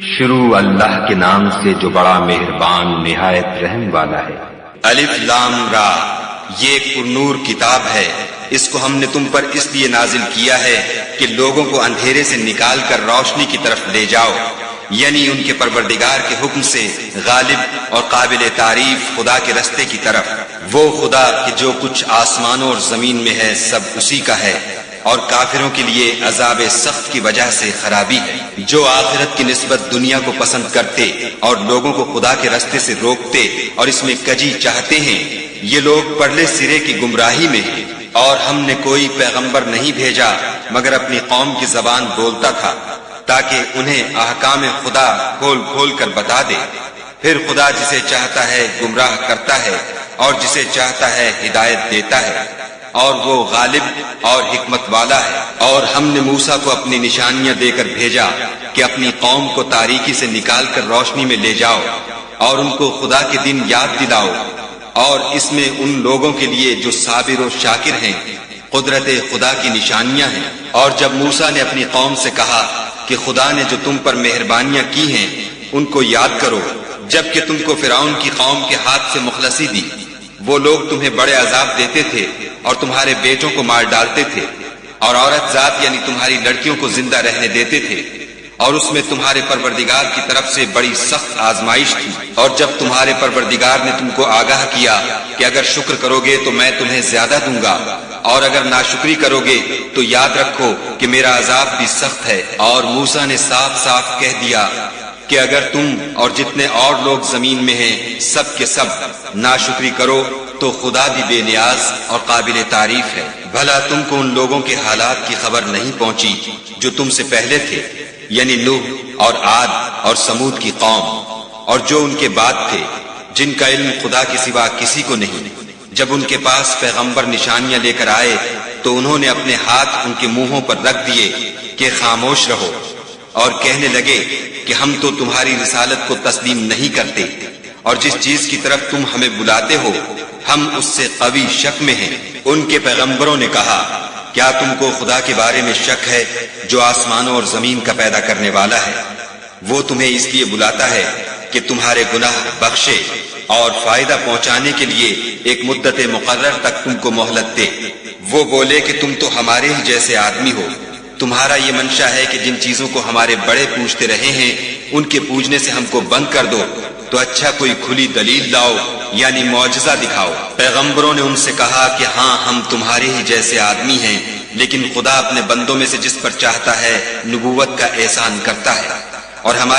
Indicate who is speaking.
Speaker 1: شروع اللہ کے نام سے جو بڑا مہربان نہایت رحم والا ہے۔
Speaker 2: الف لام را، یہ ایک پرنور کتاب ہے، اس کو ہم نے تم پر اس لیے نازل کیا ہے کہ لوگوں کو اندھیرے سے نکال کر روشنی کی طرف لے جاؤ، یعنی ان کے پروردگار کے حکم سے غالب اور قابل تعریف خدا کے رستے کی طرف، وہ خدا کہ جو کچھ آسمانوں اور زمین میں ہے سب اسی کا ہے، اور کافروں کے لیے عذاب سخت کی وجہ سے خرابی ہے۔ جو آخرت کی نسبت دنیا کو پسند کرتے اور لوگوں کو خدا کے رستے سے روکتے اور اس میں کجی چاہتے ہیں، یہ لوگ پرلے سرے کی گمراہی میں ہیں۔ اور ہم نے کوئی پیغمبر نہیں بھیجا مگر اپنی قوم کی زبان بولتا تھا تاکہ انہیں احکام خدا کھول کھول کر بتا دے۔ پھر خدا جسے چاہتا ہے گمراہ کرتا ہے اور جسے چاہتا ہے ہدایت دیتا ہے، اور وہ غالب اور حکمت والا ہے۔ اور ہم نے موسیٰ کو اپنی نشانیاں دے کر بھیجا کہ اپنی قوم کو تاریکی سے نکال کر روشنی میں لے جاؤ اور ان کو خدا کے دن یاد دلاؤ، اور اس میں ان لوگوں کے لیے جو صابر و شاکر ہیں قدرت خدا کی نشانیاں ہیں۔ اور جب موسیٰ نے اپنی قوم سے کہا کہ خدا نے جو تم پر مہربانیاں کی ہیں ان کو یاد کرو، جبکہ تم کو فرعون کی قوم کے ہاتھ سے مخلصی دی، وہ لوگ تمہیں بڑے عذاب دیتے تھے اور تمہارے بیٹوں کو مار ڈالتے تھے، اور عورت ذات یعنی تمہاری لڑکیوں کو زندہ رہنے دیتے تھے، اور اس میں تمہارے پروردگار کی طرف سے بڑی سخت آزمائش تھی۔ اور جب تمہارے پروردگار نے تم کو آگاہ کیا کہ اگر شکر کرو گے تو میں تمہیں زیادہ دوں گا، اور اگر ناشکری کرو گے تو یاد رکھو کہ میرا عذاب بھی سخت ہے۔ اور موسیٰ نے صاف صاف کہہ دیا کہ اگر تم اور جتنے اور لوگ زمین میں ہیں سب کے سب ناشکری کرو تو خدا بھی بے نیاز اور قابل تعریف ہے۔ بھلا تم کو ان لوگوں کے حالات کی خبر نہیں پہنچی جو تم سے پہلے تھے، یعنی نوح اور عاد اور سمود کی قوم، اور جو ان کے بعد تھے، جن کا علم خدا کے سوا کسی کو نہیں۔ جب ان کے پاس پیغمبر نشانیاں لے کر آئے تو انہوں نے اپنے ہاتھ ان کے منہوں پر رکھ دیے کہ خاموش رہو، اور کہنے لگے کہ ہم تو تمہاری رسالت کو تسلیم نہیں کرتے، اور جس چیز کی طرف تم ہمیں بلاتے ہو ہم اس سے قوی شک میں ہیں۔ ان کے پیغمبروں نے کہا، کیا تم کو خدا کے بارے میں شک ہے جو آسمانوں اور زمین کا پیدا کرنے والا ہے؟ وہ تمہیں اس لیے بلاتا ہے کہ تمہارے گناہ بخشے اور فائدہ پہنچانے کے لیے ایک مدت مقرر تک تم کو مہلت دے۔ وہ بولے کہ تم تو ہمارے ہی جیسے آدمی ہو، تمہارا یہ منشا ہے کہ جن چیزوں کو ہمارے بڑے پوجتے رہے ہیں ان کے پوجنے سے ہم کو بند کر دو، تو اچھا کوئی کھلی دلیل لاؤ یعنی معجزہ دکھاؤ۔ پیغمبروں نے ان سے کہا کہ ہاں ہم تمہارے ہی جیسے آدمی ہیں، لیکن خدا اپنے بندوں میں سے جس پر چاہتا ہے نبوت کا احسان کرتا ہے، اور ہمارے